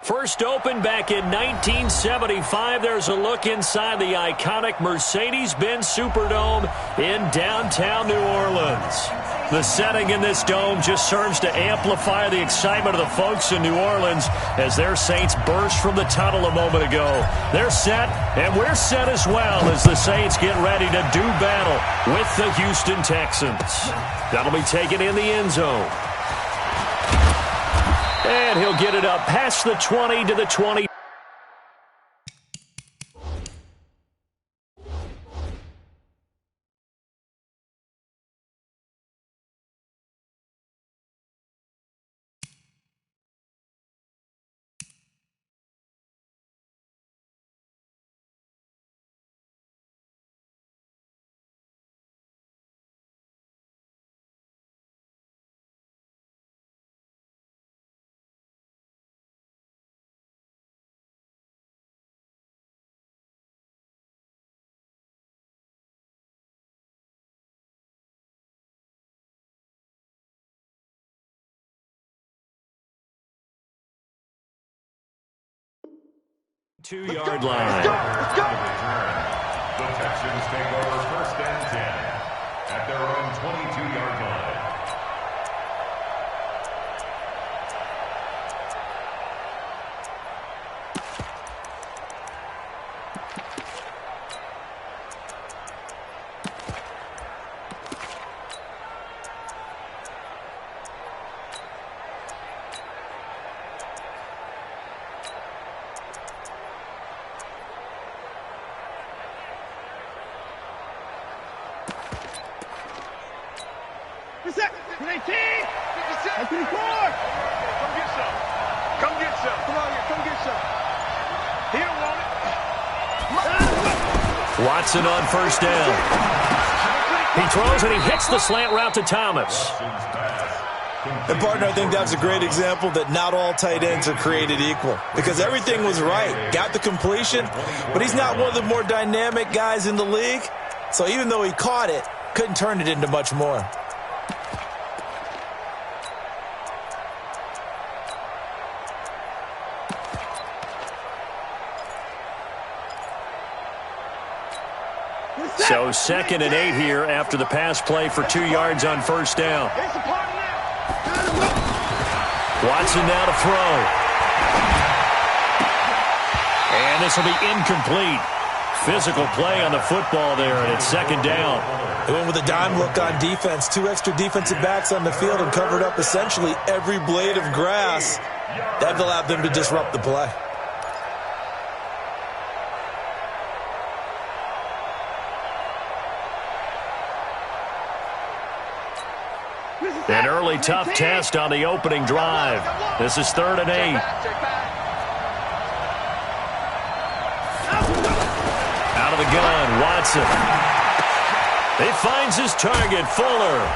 First opened back in 1975. There's a look inside the iconic Mercedes-Benz Superdome in downtown New Orleans. The setting in this dome just serves to amplify the excitement of the folks in New Orleans as their Saints burst from the tunnel a moment ago. They're set, and we're set as well as the Saints get ready to do battle with the Houston Texans. That'll be taken in the end zone. And he'll get it up past the 20 to the 20. Two-yard line. Let's go. The Texans take over 1st and 10 at their own 22-yard line. Watson on 1st down. He throws and he hits the slant route to Thomas. And, partner, I think that's a great example that not all tight ends are created equal because everything was right. Got the completion, but he's not one of the more dynamic guys in the league. So even though he caught it, couldn't turn it into much more. So 2nd and 8 here after the pass play for 2 yards on 1st down. Watson now to throw. And this will be incomplete. Physical play on the football there, and it's 2nd down. They went with a dime look on defense. 2 extra defensive backs on the field and covered up essentially every blade of grass. That allowed them to disrupt the play. An early tough test on the opening drive. This is 3rd and 8. Out of the gun, Watson. He finds his target, Fuller.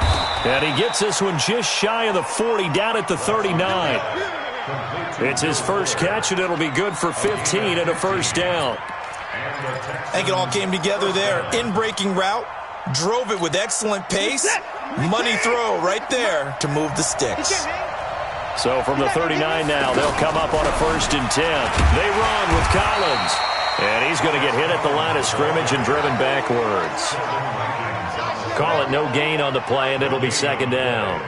And he gets this one just shy of the 40, down at the 39. It's his first catch, and it'll be good for 15 and a 1st down. I think it all came together there. In-breaking route, drove it with excellent pace. Money throw right there to move the sticks. So from the 39 now, they'll come up on a 1st and 10. They run with Collins. And he's going to get hit at the line of scrimmage and driven backwards. Call it no gain on the play, and it'll be 2nd down.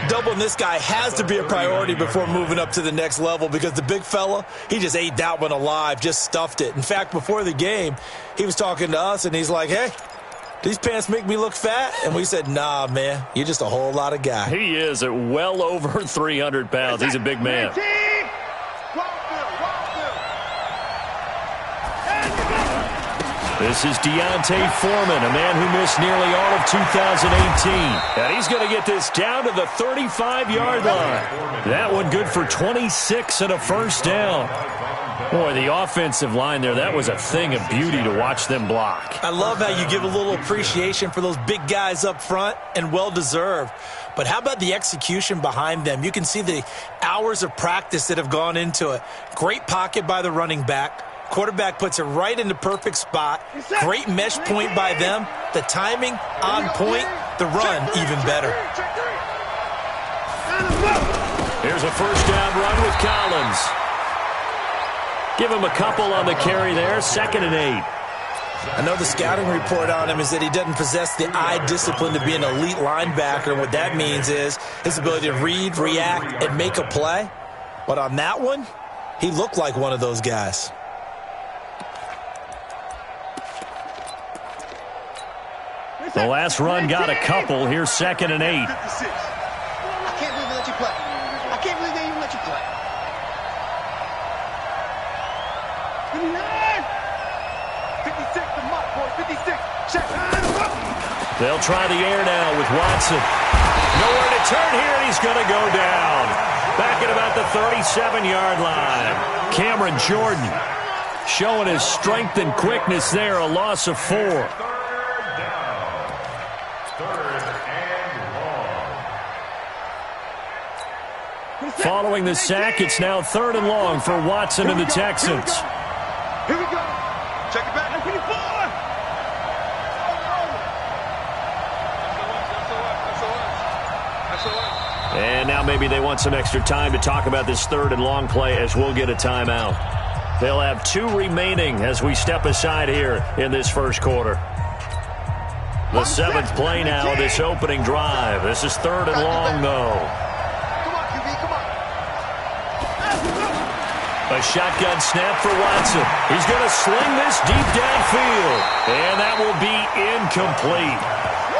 Doubling this guy has to be a priority before moving up to the next level because the big fella, he just ate that one alive, just stuffed it. In fact, before the game, he was talking to us, and he's like, hey, these pants make me look fat? And we said, nah, man, you're just a whole lot of guy. He is at well over 300 pounds. He's a big man. This is Deontay Foreman, a man who missed nearly all of 2018. And he's going to get this down to the 35-yard line. That one good for 26 and a 1st down. Boy, the offensive line there, that was a thing of beauty to watch them block. I love how you give a little appreciation for those big guys up front, and well-deserved. But how about the execution behind them? You can see the hours of practice that have gone into it. Great pocket by the running back. Quarterback puts it right in the perfect spot. Great mesh point by them. The timing on point. The run even better. Here's has a first down run with Collins. Give him a couple on the carry there, 2nd and 8. I know the scouting report on him is that he doesn't possess the eye discipline to be an elite linebacker. What that means is his ability to read, react, and make a play. But on that one, he looked like one of those guys. The last run got a couple. Here's 2nd and 8. I can't believe they let you play. I can't believe they even let you play. 56, the mark, boy. 56. Check. They'll try the air now with Watson. Nowhere to turn here, and he's going to go down. Back at about the 37-yard line. Cameron Jordan showing his strength and quickness there. A loss of 4. Following the sack, it's now 3rd and long for Watson and the Texans. Here we go. Check it back. 54. And now maybe they want some extra time to talk about this 3rd and long play as we'll get a timeout. They'll have 2 remaining as we step aside here in this first quarter. The 7th play now, this opening drive. This is 3rd and long, though. A shotgun snap for Watson. He's going to sling this deep downfield. And that will be incomplete.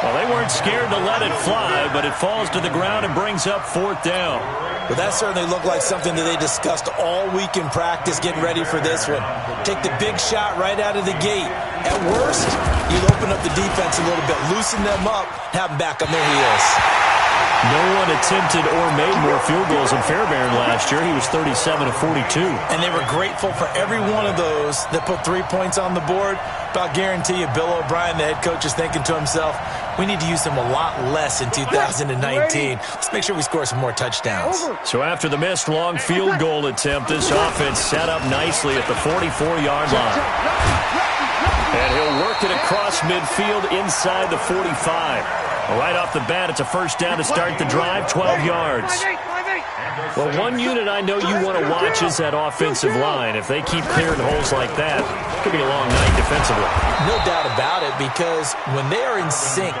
Well, they weren't scared to let it fly, but it falls to the ground and brings up 4th down. Well, that certainly looked like something that they discussed all week in practice, getting ready for this one. Take the big shot right out of the gate. At worst, you'd open up the defense a little bit, loosen them up, have them back on their heels. No one attempted or made more field goals than Fairbairn last year. He was 37 of 42. And they were grateful for every one of those that put 3 points on the board. But I'll guarantee you, Bill O'Brien, the head coach, is thinking to himself, we need to use them a lot less in 2019. Let's make sure we score some more touchdowns. So after the missed long field goal attempt, this offense set up nicely at the 44-yard line. And he'll work it across midfield inside the 45. Right off the bat, it's a first down to start the drive, 12 yards. Well, one unit I know you want to watch is that offensive line. If they keep clearing holes like that, it could be a long night defensively. No doubt about it, because when they are in sync,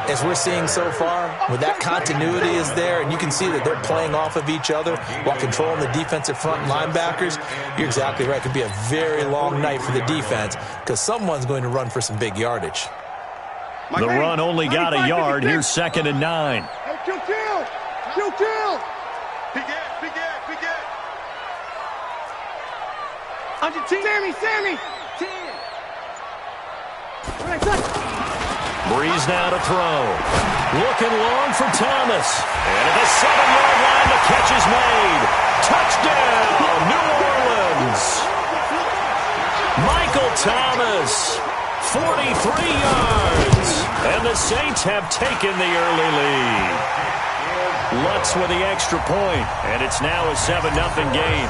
as we're seeing so far, when that continuity is there, and you can see that they're playing off of each other while controlling the defensive front linebackers, you're exactly right. It could be a very long night for the defense, because someone's going to run for some big yardage. The run only got a yard. Here's 2nd and 9. Hey, kill. Sammy. 10. Breeze now to throw. Looking long for Thomas. And at the 7-yard line, the catch is made. Touchdown, New Orleans. Michael Thomas, 43 yards. And the Saints have taken the early lead. Lutz with the extra point, and it's now a 7-0 game.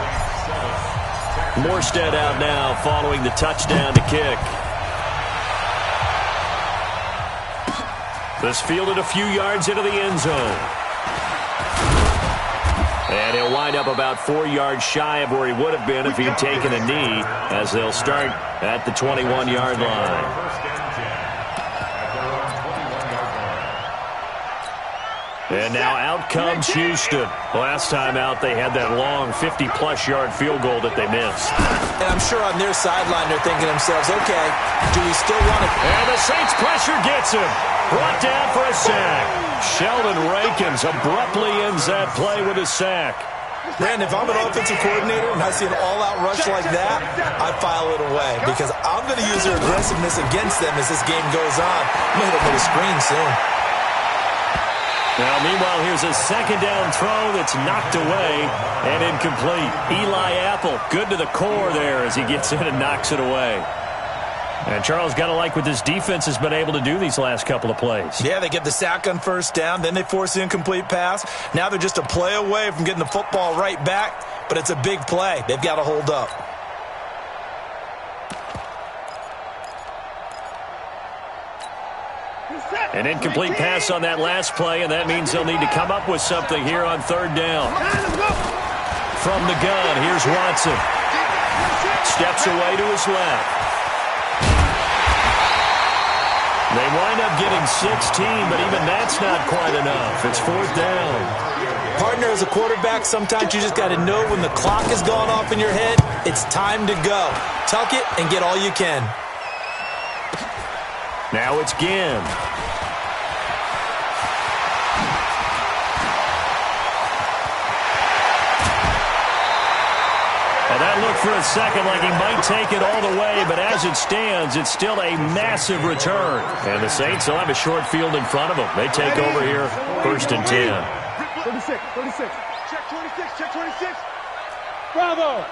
Morstead out now following the touchdown to kick. This fielded a few yards into the end zone. And he'll wind up about 4 yards shy of where he would have been if he'd taken a knee, as they'll start at the 21-yard line. And now out comes Houston. Last time out, they had that long 50-plus yard field goal that they missed. And I'm sure on their sideline, they're thinking to themselves, okay, do we still want to... And the Saints pressure gets him. Brought down for a sack. Sheldon Rankins abruptly ends that play with a sack. Brandon, if I'm an offensive coordinator and I see an all-out rush like that, I file it away because I'm going to use their aggressiveness against them as this game goes on. I'm going to hit them with a screen soon. Now, meanwhile, here's a 2nd down throw that's knocked away and incomplete. Eli Apple, good to the core there as he gets in and knocks it away. And Charles, got to like what this defense has been able to do these last couple of plays. Yeah, they get the sack on first down, then they force the incomplete pass. Now they're just a play away from getting the football right back, but it's a big play. They've got to hold up. An incomplete pass on that last play, and that means they'll need to come up with something here on third down. From the gun, here's Watson. Steps away to his left. They wind up getting 16, but even that's not quite enough. It's fourth down. Partner, as a quarterback, sometimes you just got to know when the clock has gone off in your head, it's time to go. Tuck it and get all you can. Now it's Ginn. And that looked for a second like he might take it all the way, but as it stands, it's still a massive return. And the Saints will have a short field in front of them. They take over here, first and 10. 36. Check 26. Bravo.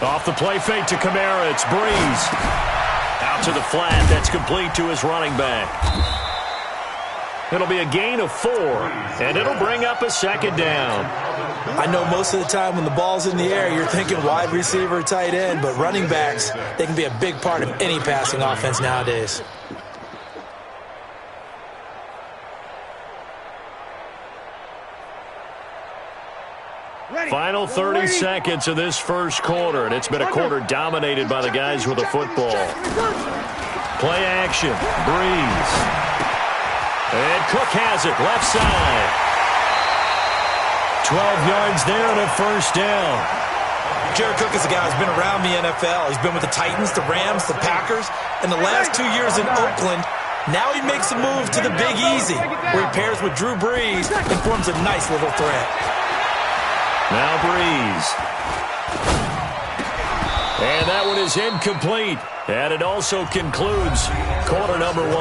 Off the play fake to Kamara, it's Breeze. Out to the flat, that's complete to his running back. It'll be a gain of 4, and it'll bring up a second down. I know most of the time when the ball's in the air, you're thinking wide receiver, tight end, but running backs, they can be a big part of any passing offense nowadays. Final 30 seconds of this first quarter, and it's been a quarter dominated by the guys with the football. Play action, Breeze. And Cook has it, left side. 12 yards there and a first down. Jared Cook is a guy who's been around the NFL. He's been with the Titans, the Rams, the Packers. In the last 2 years in Oakland, now he makes a move to the Big Easy, where he pairs with Drew Brees and forms a nice little threat. Now Breeze. And that one is incomplete. And it also concludes quarter number 1.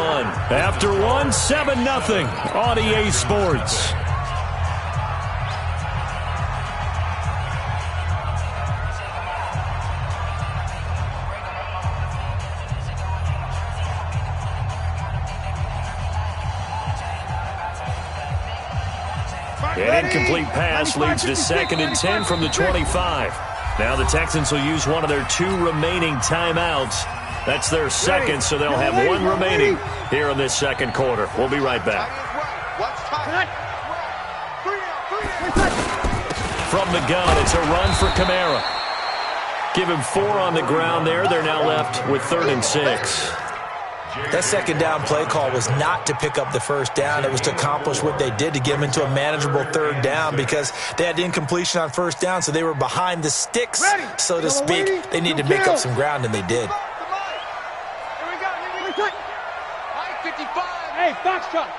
After 7-0 on EA Sports. An incomplete pass leads to 2nd and 10 from the 25. Now the Texans will use one of their 2 remaining timeouts. That's their second, so they'll have 1 remaining here in this second quarter. We'll be right back. From the gun, it's a run for Kamara. Give him 4 on the ground there. They're now left with 3rd and 6. That second down play call was not to pick up the first down. It was to accomplish what they did, to get them into a manageable 3rd down, because they had incompletion on first down, so they were behind the sticks, so to speak. They needed to make up some ground, and they did. Hey, box truck.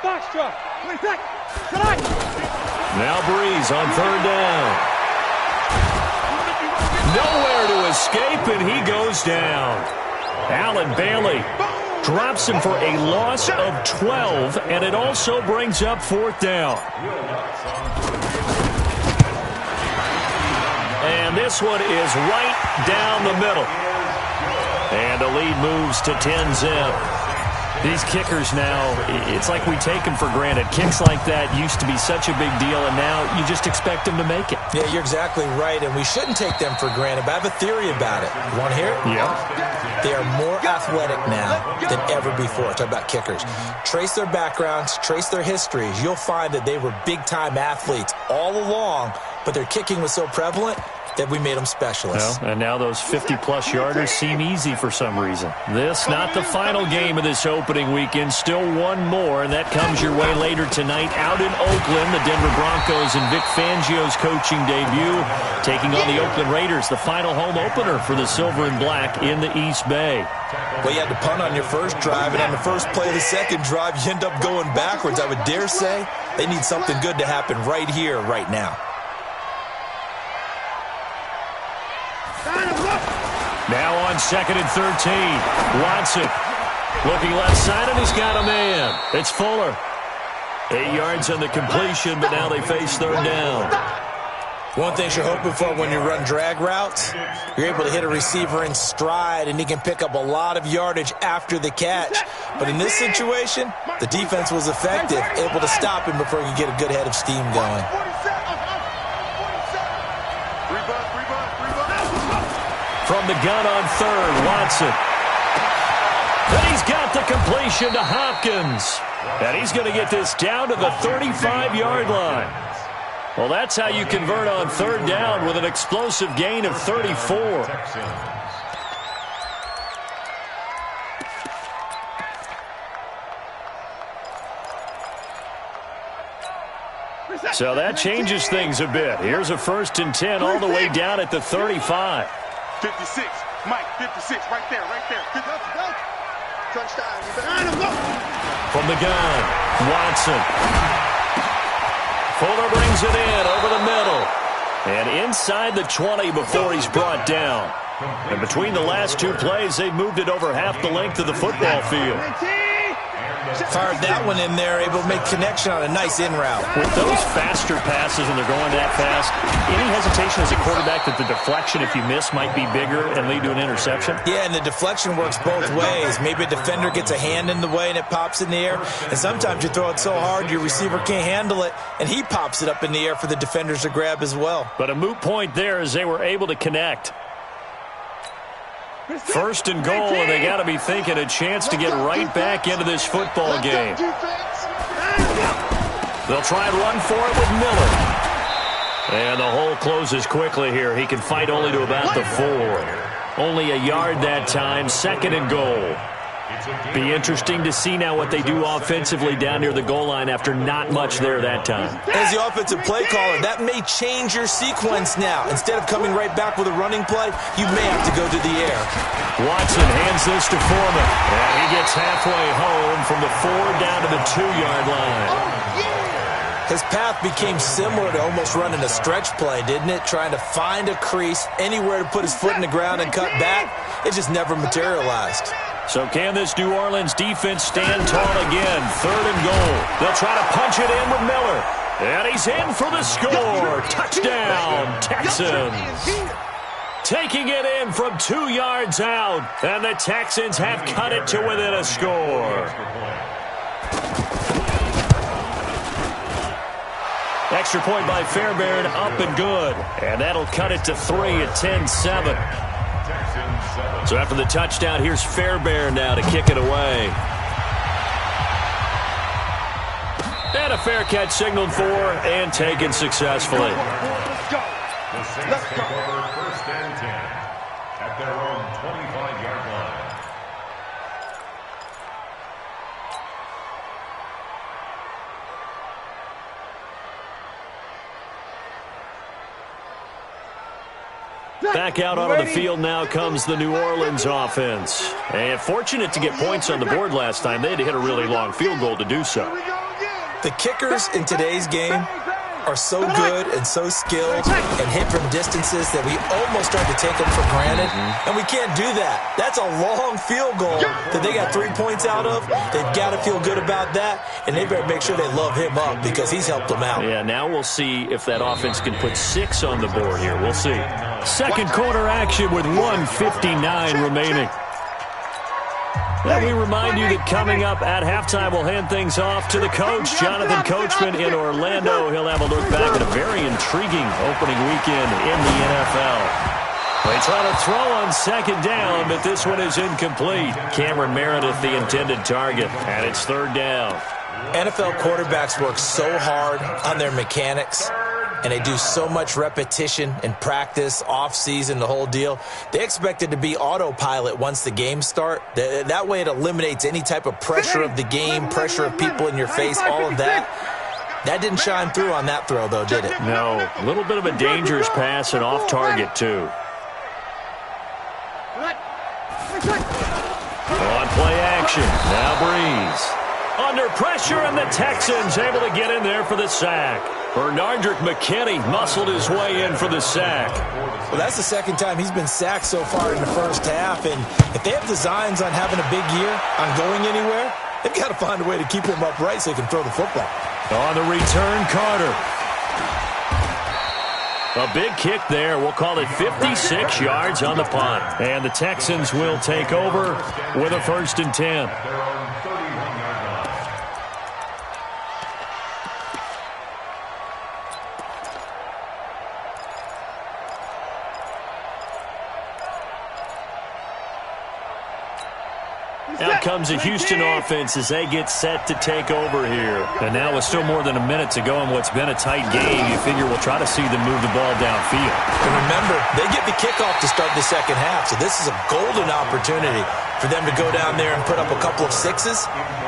Now Breeze on 3rd down. Nowhere to escape, and he goes down. Allen Bailey drops him for a loss of 12, and it also brings up 4th down. And this one is right down the middle. And the lead moves to 10-zip. These kickers now, it's like we take them for granted. Kicks like that used to be such a big deal, and now you just expect them to make it. Yeah, you're exactly right, and we shouldn't take them for granted, but I have a theory about it. You want to hear it? Yeah. They are more athletic now than ever before. Talk about kickers. Trace their backgrounds, trace their histories. You'll find that they were big-time athletes all along, but their kicking was so prevalent that we made them specialists. Well, and now those 50-plus yarders seem easy for some reason. This, not the final game of this opening weekend. Still 1 more, and that comes your way later tonight out in Oakland. The Denver Broncos and Vic Fangio's coaching debut, taking on the Oakland Raiders, the final home opener for the Silver and Black in the East Bay. Well, you had to punt on your first drive, and on the first play of the second drive, you end up going backwards. I would dare say they need something good to happen right here, right now. Now on 2nd and 13. Watson looking left side, and he's got a man. It's Fuller. 8 yards on the completion, but now they face 3rd down. One thing you're hoping for when you run drag routes, you're able to hit a receiver in stride, and he can pick up a lot of yardage after the catch. But in this situation, the defense was effective, able to stop him before he could get a good head of steam going. From the gun on 3rd, Watson. And he's got the completion to Hopkins. And he's going to get this down to the 35-yard line. Well, that's how you convert on third down with an explosive gain of 34. So that changes things a bit. Here's a 1st and 10 all the way down at the 35. 56, Mike, 56, right there, right there. Go. Crunch time. You better go. From the gun, Watson. Fuller brings it in over the middle. And inside the 20 before he's brought down. And between the last two plays, they've moved it over half the length of the football field. Fired that one in there, able to make connection on a nice in route. With those faster passes and they're going that fast, any hesitation as a quarterback that the deflection, if you miss, might be bigger and lead to an interception? Yeah, and the deflection works both ways. Maybe a defender gets a hand in the way and it pops in the air. And sometimes you throw it so hard your receiver can't handle it, and he pops it up in the air for the defenders to grab as well. But a moot point there as they were able to connect. 1st and goal, and they got to be thinking a chance to get right back into this football game. They'll try and run for it with Miller. And the hole closes quickly here. He can fight only to about the 4. Only a yard that time, 2nd and goal. Be interesting to see now what they do offensively down near the goal line after not much there that time. As the offensive play caller, that may change your sequence now. Instead of coming right back with a running play, you may have to go to the air. Watson hands this to Foreman. And he gets halfway home from the 4 down to the 2-yard line. His path became similar to almost running a stretch play, didn't it? Trying to find a crease, anywhere to put his foot in the ground and cut back. It just never materialized. So can this New Orleans defense stand tall again? 3rd and goal. They'll try to punch it in with Miller. And he's in for the score. Touchdown, Texans. Taking it in from 2 yards out. And the Texans have cut it to within a score. Extra point by Fairbairn, up and good. And that'll cut it to 3 at 10-7. So after the touchdown, here's Fairbairn now to kick it away. And a fair catch signaled for and taken successfully. The Saints take over 1st and 10 at their own 25-yard line. Back out onto the field now comes the New Orleans offense. And fortunate to get points on the board last time. They had to hit a really long field goal to do so. The kickers in today's game are so good and so skilled and hit from distances that we almost start to take them for granted. And we can't do that. That's a long field goal that they got 3 points out of. They've got to feel good about that, and they better make sure they love him up because he's helped them out. Yeah, now we'll see if that offense can put 6 on the board here. We'll see. Second quarter action with 1:59 remaining. And we remind you that coming up at halftime, we'll hand things off to the coach, Jonathan Coachman in Orlando. He'll have a look back at a very intriguing opening weekend in the NFL. They try to throw on 2nd down, but this one is incomplete. Cameron Meredith, the intended target, and it's 3rd down. NFL quarterbacks work so hard on their mechanics, and they do so much repetition and practice, off-season, the whole deal. They expect it to be autopilot once the games start. That way it eliminates any type of pressure of the game, pressure of people in your face, all of that. That didn't shine through on that throw, though, did it? No. A little bit of a dangerous pass and off target, too. On play action. Now Breeze. Under pressure, and the Texans able to get in there for the sack. Bernardrick McKinney muscled his way in for the sack. Well, that's the 2nd time he's been sacked so far in the first half, and if they have designs on having a big year, on going anywhere, they've got to find a way to keep him upright so he can throw the football. On the return, Carter. A big kick there. We'll call it 56 yards on the punt. And the Texans will take over with a 1st and 10. Out comes the Houston offense as they get set to take over here. And now with still more than a minute to go in what's been a tight game, you figure we'll try to see them move the ball downfield. And remember, they get the kickoff to start the second half, so this is a golden opportunity for them to go down there and put up a couple of sixes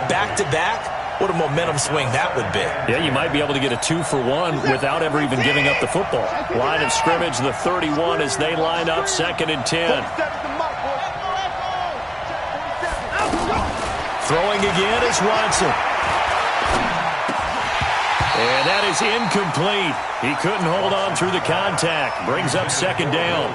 back-to-back. What a momentum swing that would be. Yeah, you might be able to get a 2-for-1 without ever even giving up the football. Line of scrimmage, the 31 as they line up, 2nd and 10. Throwing again is Watson. And that is incomplete. He couldn't hold on through the contact. Brings up 2nd down.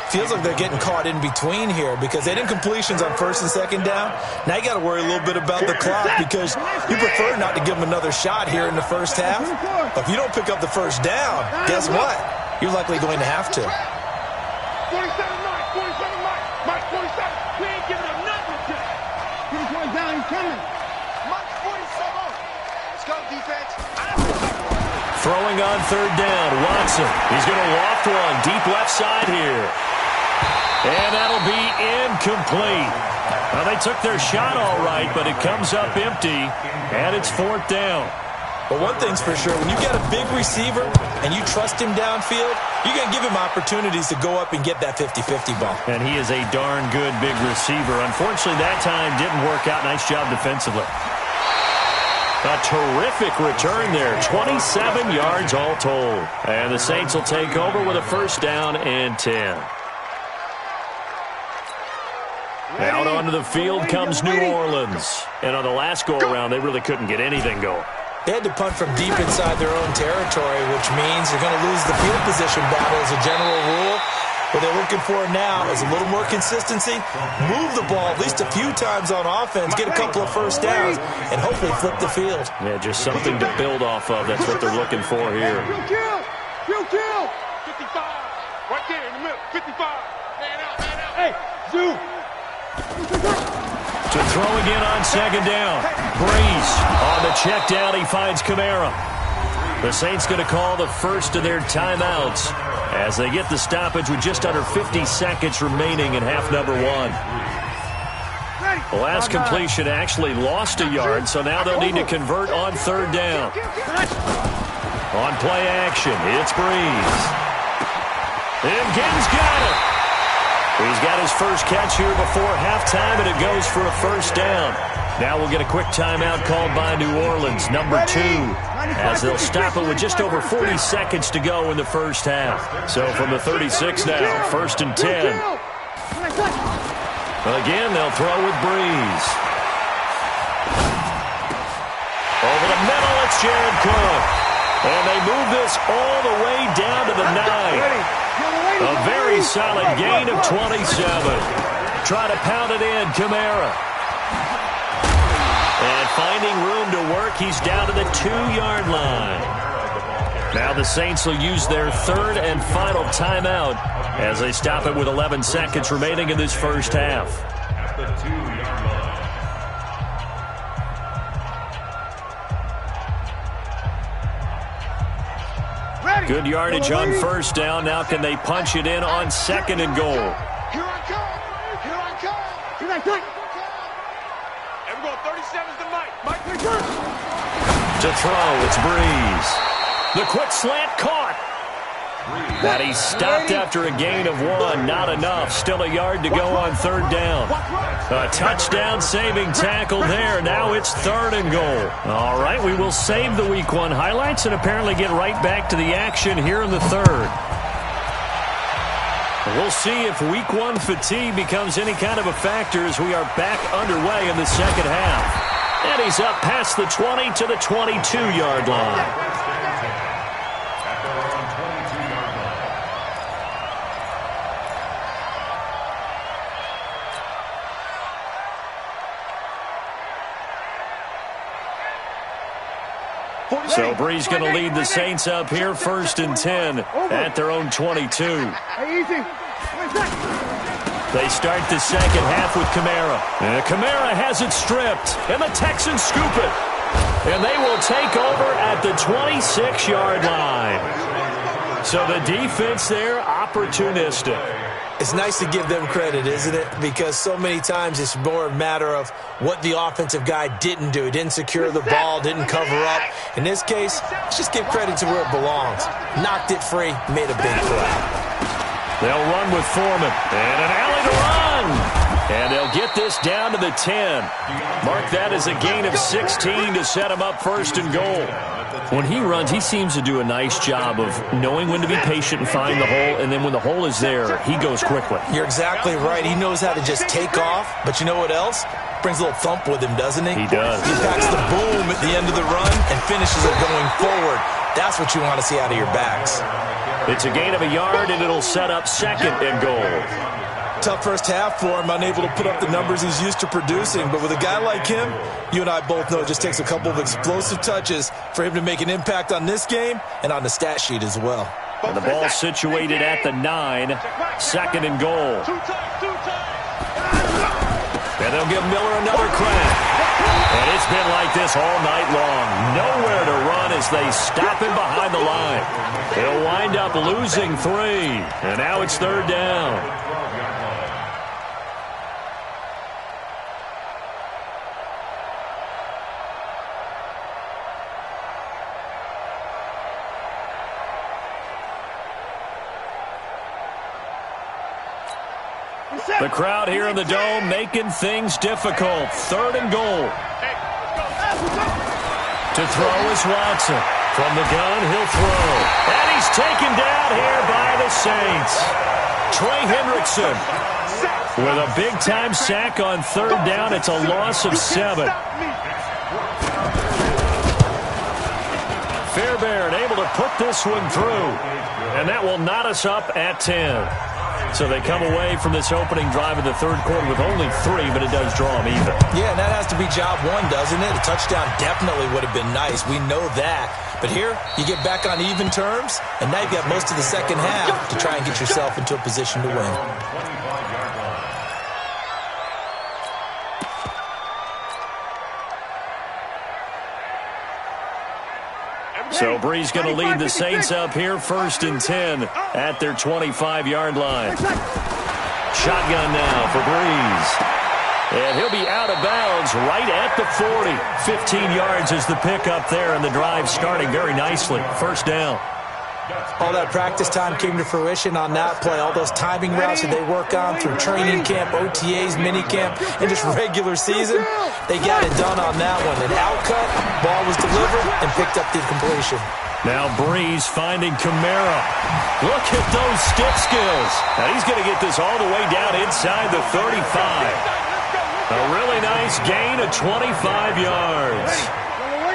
Feels like they're getting caught in between here because they did incompletions on 1st and 2nd down. Now you got to worry a little bit about the clock because you prefer not to give them another shot here in the first half. But if you don't pick up the first down, guess what? You're likely going to have to. 47, Mike. 47, Mike. Mike, 47. We ain't giving him nothing to get his way down. He's coming. Mike, 47. Let's go, defense. Throwing on 3rd down, Watson. He's going to loft one deep left side here. And that'll be incomplete. Well, they took their shot all right, but it comes up empty, and it's 4th down. But one thing's for sure, when you got a big receiver and you trust him downfield, you're going to give him opportunities to go up and get that 50-50 ball. And he is a darn good big receiver. Unfortunately, that time didn't work out. Nice job defensively. A terrific return there, 27 yards all told. And the Saints will take over with a 1st down and 10. Out onto the field comes New Orleans. And on the last go-around, they really couldn't get anything going. They had to punt from deep inside their own territory, which means they're going to lose the field position battle as a general rule. What they're looking for now is a little more consistency, move the ball at least a few times on offense, get a couple of 1st downs, and hopefully flip the field. Yeah, just something to build off of. That's what they're looking for here. Real kill. 55. Right there in the middle. 55. Man out. Hey, Zoo. To throw again on 2nd down. Breeze on the check down. He finds Kamara. The Saints going to call the first of their timeouts as they get the stoppage with just under 50 seconds remaining in half number 1. The last completion actually lost a yard, so now they'll need to convert on 3rd down. On play action, it's Breeze. And Gibbs got it. He's got his first catch here before halftime, and it goes for a 1st down. Now we'll get a quick timeout called by New Orleans, number 2, as they'll stop it with just over 40 seconds to go in the first half. So from the 36 now, 1st and 10. Again, they'll throw with Breeze. Over the middle, it's Jared Cook. And they move this all the way down to the 9. A very solid gain of 27. Try to pound it in, Kamara. And finding room to work, he's down to the 2-yard line. Now the Saints will use their 3rd and final timeout as they stop it with 11 seconds remaining in this first half. At the 2-yard line. Good yardage on 1st down. Now can they punch it in on 2nd and goal? Here I come. And we're going 37's to Mike. Mike, return. To throw, it's Breeze. The quick slant caught. That he stopped after a gain of 1. Not enough. Still a yard to go on 3rd down. A touchdown saving tackle there. Now it's 3rd and goal. All right, we will save the Week 1 highlights and apparently get right back to the action here in the 3rd. We'll see if Week 1 fatigue becomes any kind of a factor as we are back underway in the second half. And he's up past the 20 to the 22-yard line. So Breeze going to lead the Saints up here, 1st and 10 at their own 22. They start the second half with Kamara. And Kamara has it stripped, and the Texans scoop it. And they will take over at the 26-yard line. So the defense there, opportunistic. It's nice to give them credit, isn't it? Because so many times it's more a matter of what the offensive guy didn't do. He didn't secure the ball, didn't cover up. In this case, let's just give credit to where it belongs. Knocked it free, made a big play. They'll run with Foreman. And an alley to run. And they'll get this down to the 10. Mark that as a gain of 16 to set him up first and goal. When he runs, he seems to do a nice job of knowing when to be patient and find the hole, and then when the hole is there, he goes quickly. You're exactly right. He knows how to just take off, but you know what else? Brings a little thump with him, doesn't he? He does. He packs the boom at the end of the run and finishes it going forward. That's what you want to see out of your backs. It's a gain of a yard, and it'll set up second and goal. Tough first half for him, unable to put up the numbers he's used to producing. But with a guy like him, you and I both know it just takes a couple of explosive touches for him to make an impact on this game and on the stat sheet as well. And the ball situated at the 9, second and goal. And they'll give Miller another crack. And it's been like this all night long. Nowhere to run as they stop him behind the line. They'll wind up losing 3. And now it's third down. The crowd here in the Dome making things difficult. Third and goal. To throw is Watson. From the gun, he'll throw. And he's taken down here by the Saints. Trey Hendrickson with a big-time sack on third down. It's a loss of 7. Fairbairn able to put this one through. And that will knot us up at 10. So they come away from this opening drive in the third quarter with only 3, but it does draw them even. Yeah, and that has to be job one, doesn't it? A touchdown definitely would have been nice. We know that. But here, you get back on even terms, and now you've got most of the second half to try and get yourself into a position to win. So Brees going to lead the Saints up here, first and 10 at their 25-yard line. Shotgun now for Brees. And he'll be out of bounds right at the 40. 15 yards is the pickup there, and the drive starting very nicely. First down. All that practice time came to fruition on that play. All those timing routes that they work on through training camp, OTAs, minicamp, and just regular season, they got it done on that one. An outcut, ball was delivered, and picked up the completion. Now Brees finding Kamara. Look at those stick skills. Now he's going to get this all the way down inside the 35. A really nice gain of 25 yards.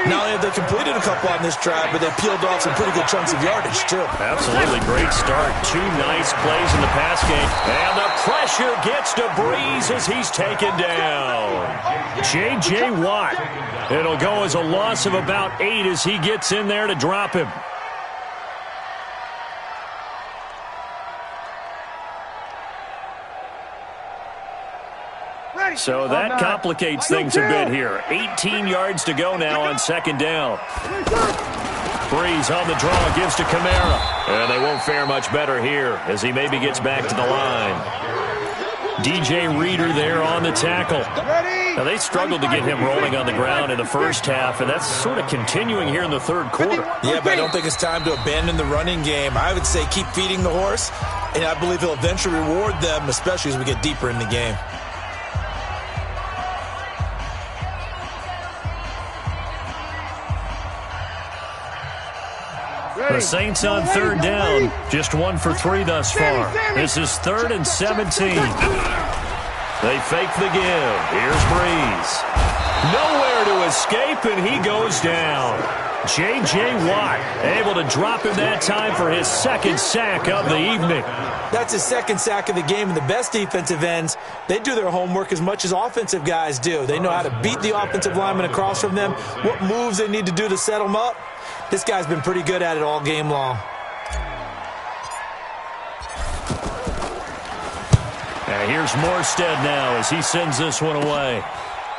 Not only have they completed a couple on this drive, but they peeled off some pretty good chunks of yardage, too. Absolutely great start. 2 nice plays in the pass game. And the pressure gets to Brees as he's taken down. J.J. Watt. It'll go as a loss of about 8 as he gets in there to drop him. So that complicates things a bit here. 18 yards to go now on second down. Brees on the draw, gives to Kamara. And they won't fare much better here as he maybe gets back to the line. DJ Reader there on the tackle. Now they struggled to get him rolling on the ground in the first half, and that's sort of continuing here in the third quarter. Yeah, but I don't think it's time to abandon the running game. I would say keep feeding the horse, and I believe he'll eventually reward them, especially as we get deeper in the game. The Saints on third down, just 1 for 3 thus far. This is 3rd and 17. They fake the give. Here's Brees. Nowhere to escape, and he goes down. J.J. Watt able to drop him that time for his second sack of the evening. That's his second sack of the game, and the best defensive ends, they do their homework as much as offensive guys do. They know how to beat the offensive lineman across from them, what moves they need to do to set them up. This guy's been pretty good at it all game long. And here's Morstead now as he sends this one away.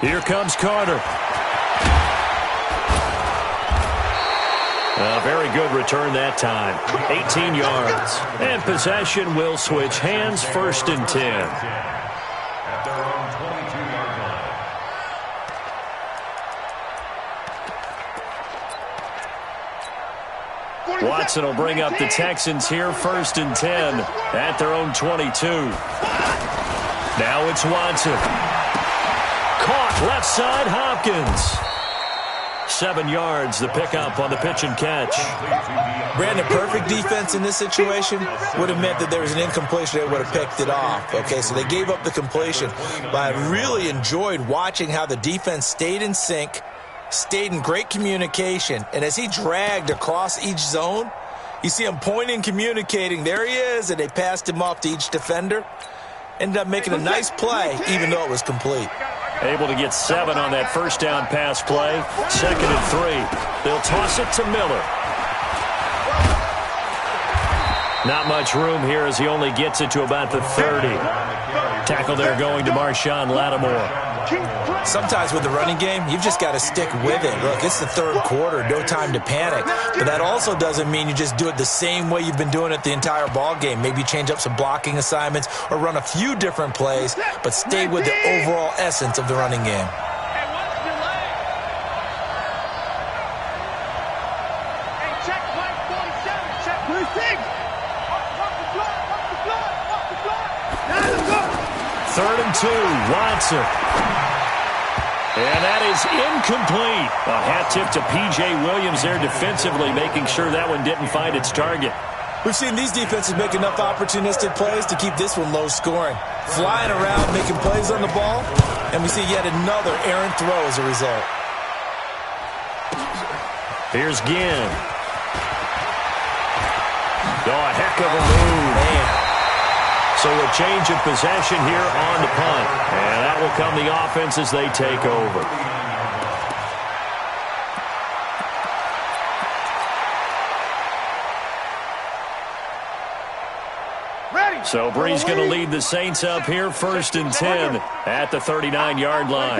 Here comes Carter. A very good return that time. 18 yards. And possession will switch hands, 1st and 10. At their own 22-yard line. Watson will bring up the Texans here, 1st and 10 at their own 22. Now it's Watson. Caught left side, Hopkins. 7 yards, the pickup on the pitch and catch. Brandon, perfect defense in this situation would have meant that there was an incompletion. They would have picked it off. Okay, so they gave up the completion. But I really enjoyed watching how the defense stayed in sync, stayed in great communication. And as he dragged across each zone, you see him pointing, communicating. There he is, and they passed him off to each defender. Ended up making a nice play, even though it was complete. Able to get 7 on that first down pass play. 2nd and 3. They'll toss it to Miller. Not much room here as he only gets it to about the 30. Tackle there going to Marshawn Lattimore. Sometimes with the running game, you've just got to stick with it. Look, it's the 3rd quarter, no time to panic. But that also doesn't mean you just do it the same way you've been doing it the entire ball game. Maybe change up some blocking assignments or run a few different plays, but stay with the overall essence of the running game. Third and 2, Watson. And that is incomplete. A hat tip to P.J. Williams there defensively, making sure that one didn't find its target. We've seen these defenses make enough opportunistic plays to keep this one low scoring. Flying around, making plays on the ball, and we see yet another errant throw as a result. Here's Ginn. Oh, a heck of a move. Man. So a change of possession here on the punt. And that will come the offense as they take over. So Bree's going to lead the Saints up here, 1st and 10 at the 39-yard line.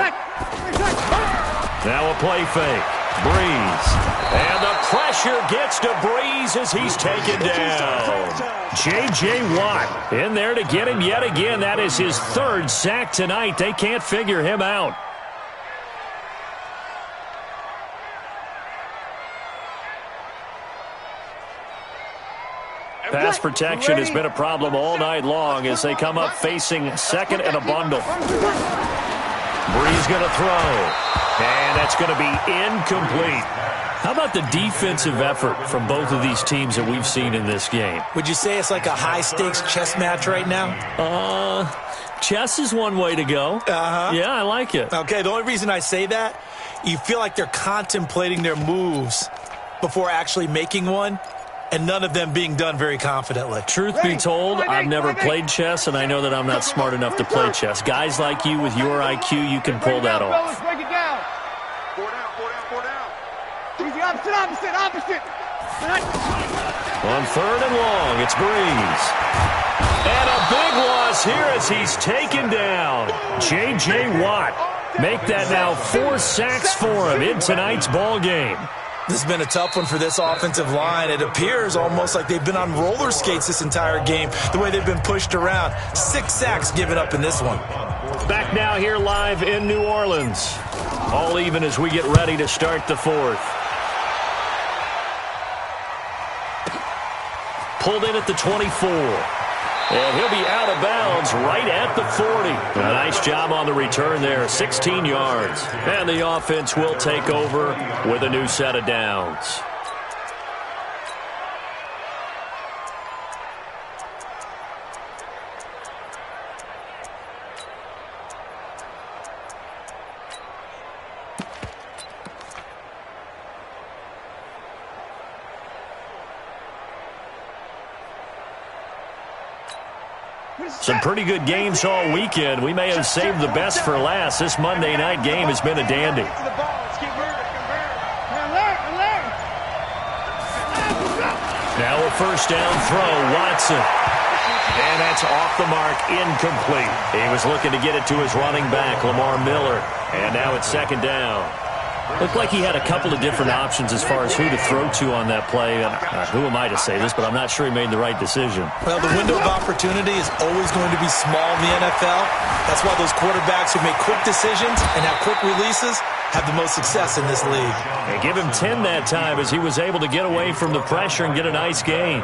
Now a play fake. Breeze. And the pressure gets to Breeze as he's taken down. J.J. Watt in there to get him yet again. That is his 3rd sack tonight. They can't figure him out. Pass protection has been a problem all night long as they come up facing 2nd and a bundle. Breeze going to throw. And that's going to be incomplete. How about the defensive effort from both of these teams that we've seen in this game? Would you say it's like a high-stakes chess match right now? Chess is one way to go. Yeah, I like it. Okay, the only reason I say that, you feel like they're contemplating their moves before actually making one, and none of them being done very confidently. Truth be told, I've never played chess, and I know that I'm not smart enough to play chess. Guys like you with your IQ, you can pull that off. Break it down. 4 down. Opposite. On 3rd and long, it's Breeze. And a big loss here as he's taken down. J.J. Watt. Make that now 4 sacks for him in tonight's ball game. This has been a tough one for this offensive line. It appears almost like they've been on roller skates this entire game, the way they've been pushed around. 6 sacks given up in this one. Back now here live in New Orleans. All even as we get ready to start the 4th. Pulled in at the 24. And he'll be out of bounds right at the 40. A nice job on the return there, 16 yards. And the offense will take over with a new set of downs. Some pretty good games all weekend. We may have saved the best for last. This Monday night game has been a dandy. Now a first down throw, Watson. And that's off the mark, incomplete. He was looking to get it to his running back, Lamar Miller. And now it's 2nd down. Looked like he had a couple of different options as far as who to throw to on that play. Who am I to say this, but I'm not sure he made the right decision. Well, the window of opportunity is always going to be small in the NFL. That's why those quarterbacks who make quick decisions and have quick releases have the most success in this league. And give him 10 that time as he was able to get away from the pressure and get a nice gain.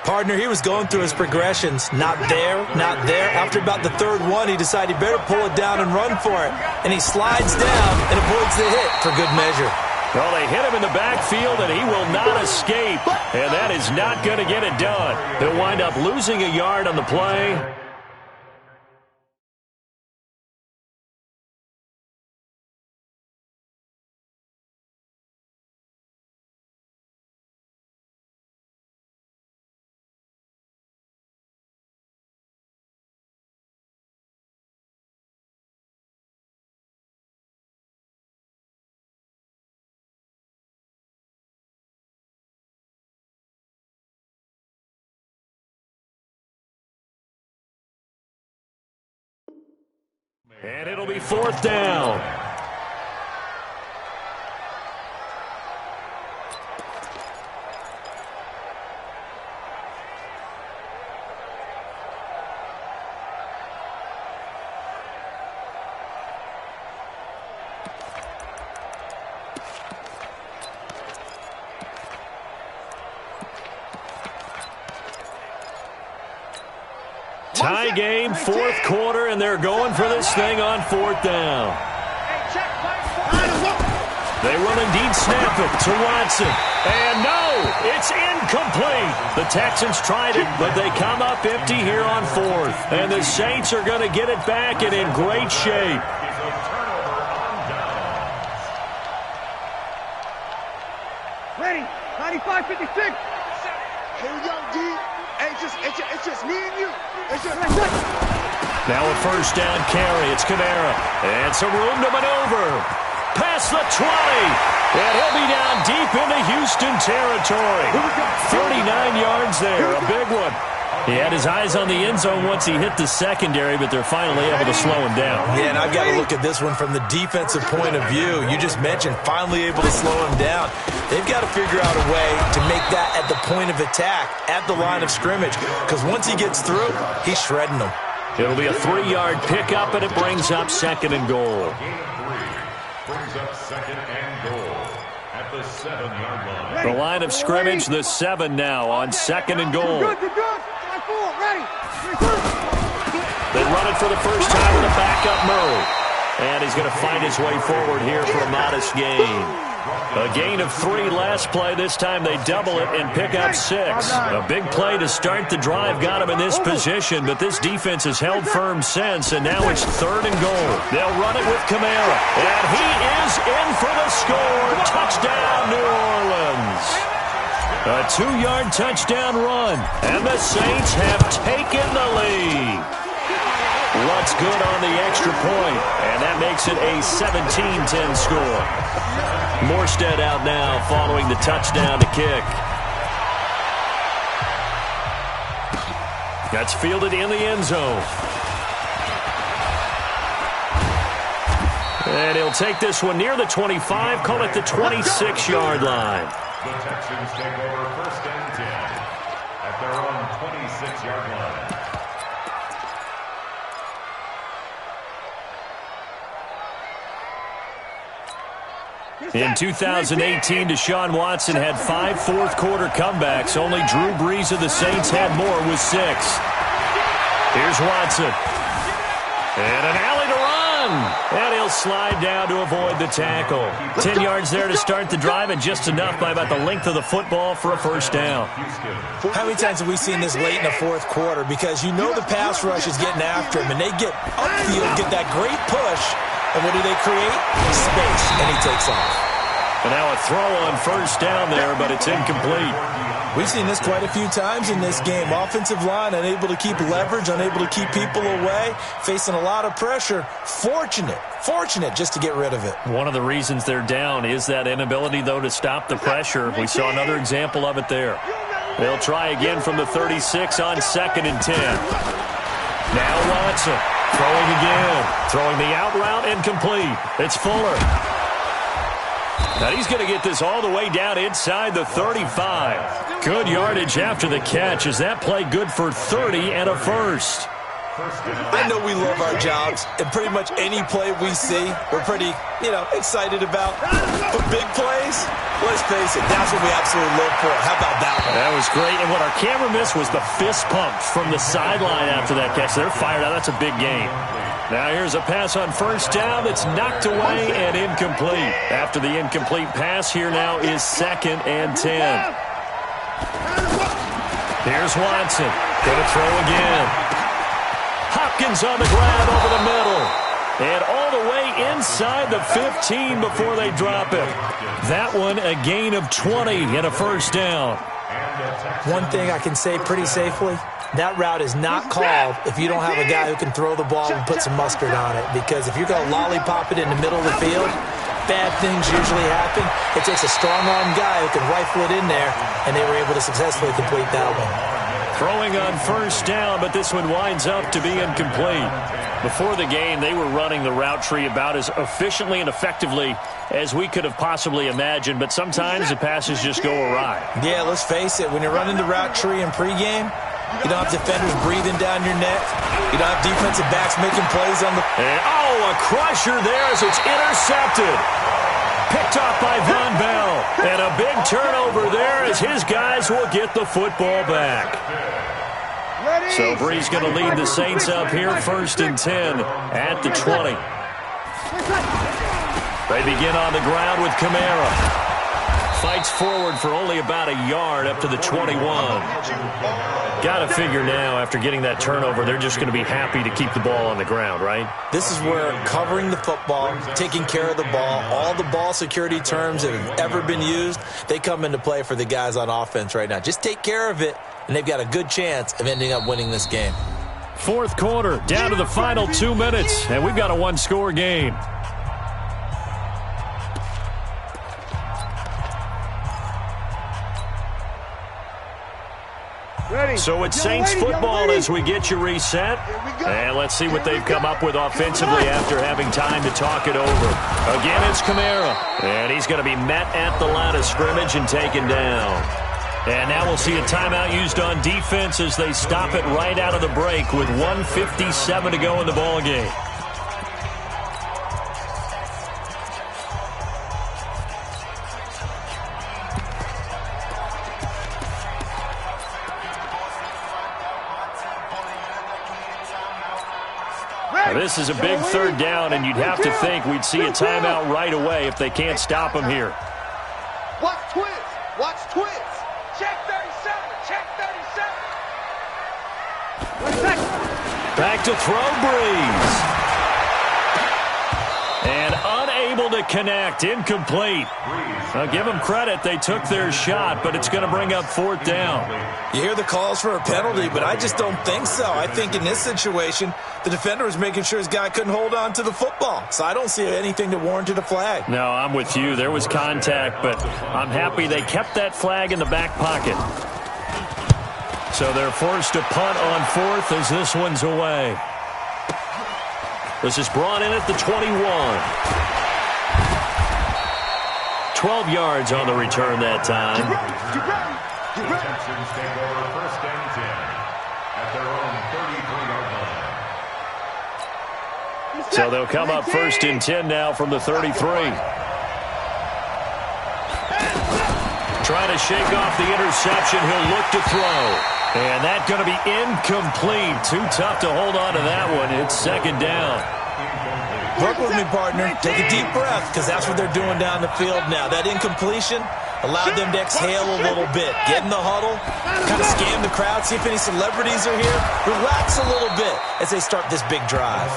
Partner, he was going through his progressions. Not there, not there. After about the third one, he decided he better pull it down and run for it. And he slides down and avoids the hit for good measure. Well, they hit him in the backfield, and he will not escape. And that is not going to get it done. He'll wind up losing a yard on the play. And it'll be fourth down. Tie game, fourth quarter, and they're going for this thing on fourth down. They run a deep snap it to Watson. And no, it's incomplete. The Texans tried it, but they come up empty here on fourth. And the Saints are going to get it back and in great shape. Ready, 95-56. Here we go, D. It's just me and you. It's just now a first down carry. It's Kamara. And some room to maneuver. Past the 20. And he'll be down deep into Houston territory. 39 yards there. A big one. He had his eyes on the end zone once he hit the secondary, but they're finally able to slow him down. Yeah, and I've got to look at this one from the defensive point of view. You just mentioned finally able to slow him down. They've got to figure out a way to make that at the point of attack, at the line of scrimmage, because once he gets through, he's shredding them. It'll be a 3-yard pickup, and it brings up second and goal. Brings up second and goal at the 7-yard line. The line of scrimmage, the 7 now on second and goal. They run it for the first time with a backup Murray. And he's going to find his way forward here for a modest gain. A gain of 3 last play. This time they double it and pick up 6. A big play to start the drive got him in this position, but this defense has held firm since, and now it's third and goal. They'll run it with Kamara, and he is in for the score. Touchdown, New Orleans. A 2-yard touchdown run, and the Saints have taken the lead. What's good on the extra point, and that makes it a 17-10 score. Morstead out now following the touchdown to kick. That's fielded in the end zone. And he'll take this one near the 25, call it the 26-yard line. The Texans take over first and 10 at their own 26-yard line. In 2018, Deshaun Watson had 5 fourth-quarter comebacks. Only Drew Brees of the Saints had more with 6. Here's Watson. And an alley to run. And he'll slide down to avoid the tackle. 10 yards there to start the drive, and just enough by about the length of the football for a first down. How many times have we seen this late in the fourth quarter? Because you know the pass rush is getting after him, and they get upfield, get that great push. And what do they create? Space, and he takes off. And now a throw on first down there, but it's incomplete. We've seen this quite a few times in this game. Offensive line unable to keep leverage, unable to keep people away, facing a lot of pressure. Fortunate just to get rid of it. One of the reasons they're down is that inability, though, to stop the pressure. We saw another example of it there. They'll try again from the 36 on second and 10. Now Watson. Throwing again. Throwing the out route incomplete. It's Fuller. Now he's going to get this all the way down inside the 35. Good yardage after the catch. Is that play good for 30 and a first? I know we love our jobs, and pretty much any play we see, we're pretty, excited about. But big plays, let's face it, that's what we absolutely live for. How about that one? That was great, and what our camera missed was the fist pump from the sideline after that catch. They're fired out. That's a big game. Now here's a pass on first down that's knocked away and incomplete. After the incomplete pass, here now is 2nd and 10. Here's Watson. Going to throw again. Hopkins on the grab over the middle. And all the way inside the 15 before they drop it. That one a gain of 20 and a first down. One thing I can say pretty safely, that route is not called if you don't have a guy who can throw the ball and put some mustard on it. Because if you're going to lollipop it in the middle of the field, bad things usually happen. It takes a strong-arm guy who can rifle it in there, and they were able to successfully complete that one. Throwing on first down, but this one winds up to be incomplete. Before the game, they were running the route tree about as efficiently and effectively as we could have possibly imagined, but sometimes the passes just go awry. Yeah, let's face it. When you're running the route tree in pregame, you don't have defenders breathing down your neck. You don't have defensive backs making plays on the... And, a crusher there as it's intercepted. Picked off by Von Bell. And a big turnover there as his guys will get the football back. So Bree's going to lead the Saints up here, 1st and 10 at the 20. They begin on the ground with Kamara. Fights forward for only about a yard up to the 21. Got to figure now, after getting that turnover, they're just going to be happy to keep the ball on the ground, right? This is where covering the football, taking care of the ball, all the ball security terms that have ever been used, they come into play for the guys on offense right now. Just take care of it, and they've got a good chance of ending up winning this game. 4th quarter, down to the final 2 minutes, and we've got a one-score game. So it's Saints football as we get you reset. And let's see what they've come up with offensively after having time to talk it over. Again, it's Kamara. And he's going to be met at the line of scrimmage and taken down. And now we'll see a timeout used on defense as they stop it right out of the break with 1:57 to go in the ballgame. This is a big 3rd down, and you'd have to think we'd see a timeout right away if they can't stop him here. Watch twins. Watch twins. Check 37. Check 37. Back to throw, Breeze. And unable to connect. Incomplete. Now, give them credit. They took their shot, but it's going to bring up 4th down. You hear the calls for a penalty, but I just don't think so. I think in this situation, the defender was making sure his guy couldn't hold on to the football. So I don't see anything that warranted a flag. No, I'm with you. There was contact, but I'm happy they kept that flag in the back pocket. So they're forced to punt on 4th as this one's away. This is brought in at the 21. 12 yards on the return that time. The Texans take over 1st and 10 at their own 33-yard line. So they'll come up 1st and 10 now from the 33. Trying to shake off the interception. He'll look to throw. And that's going to be incomplete. Too tough to hold on to that one. It's 2nd down. Work with me, partner. Take a deep breath, because that's what they're doing down the field now. That incompletion allowed them to exhale a little bit. Get in the huddle, kind of scan the crowd, see if any celebrities are here. Relax a little bit as they start this big drive.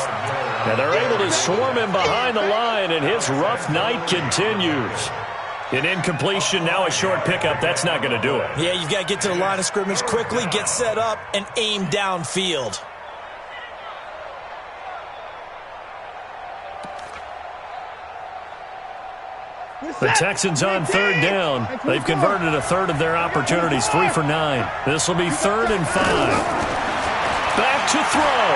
And they're able to swarm him behind the line, and his rough night continues. An incompletion, now a short pickup. That's not going to do it. Yeah, you've got to get to the line of scrimmage quickly, get set up, and aim downfield. The Texans on 3rd down. They've converted a 1/3 of their opportunities, 3 for 9. This will be 3rd and 5. Back to throw.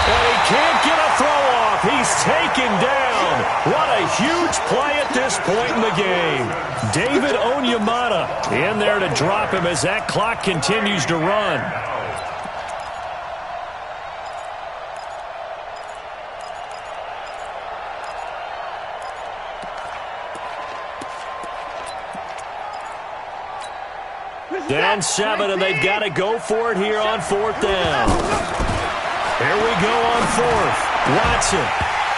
And he can't get a throw off. He's taken down. What a huge play at this point in the game. David Onyemata in there to drop him as that clock continues to run. Down 7, and they've got to go for it here on 4th down. Here we go on 4th. Watson.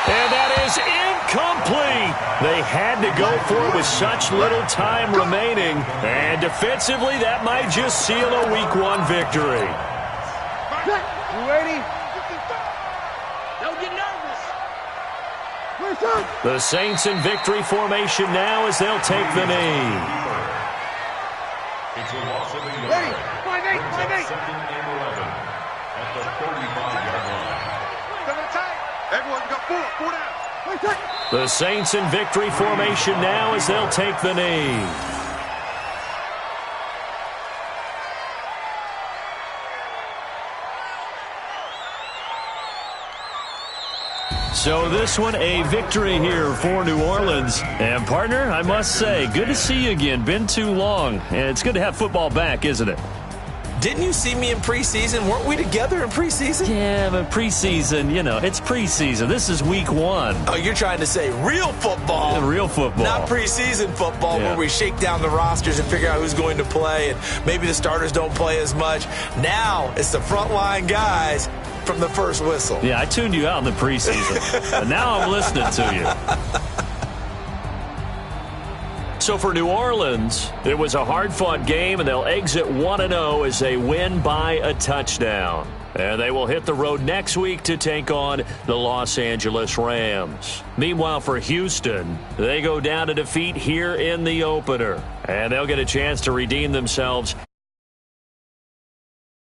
And that is incomplete. They had to go for it with such little time remaining. And defensively, that might just seal a Week 1 victory. You ready? Don't get nervous. The Saints in victory formation now as they'll take the knee. It's a loss of the yard. Ready? 5-8, 5-8. Second and 11 at the 35-yard line. Double tight. Everyone got 4 down. The Saints in victory formation now as they'll take the knee. So this one, a victory here for New Orleans. And, partner, I must say, good to see you again. Been too long. And it's good to have football back, isn't it? Didn't you see me in preseason? Weren't we together in preseason? Yeah, but preseason, you know, it's preseason. This is Week 1. Oh, you're trying to say real football. Yeah, real football. Not preseason football Yeah. where we shake down the rosters and figure out who's going to play, and maybe the starters don't play as much. Now it's the frontline guys from the first whistle. Yeah, I tuned you out in the preseason. And now I'm listening to you. So for New Orleans, it was a hard-fought game, and they'll exit 1-0 as they win by a touchdown. And they will hit the road next week to take on the Los Angeles Rams. Meanwhile, for Houston, they go down to defeat here in the opener. And they'll get a chance to redeem themselves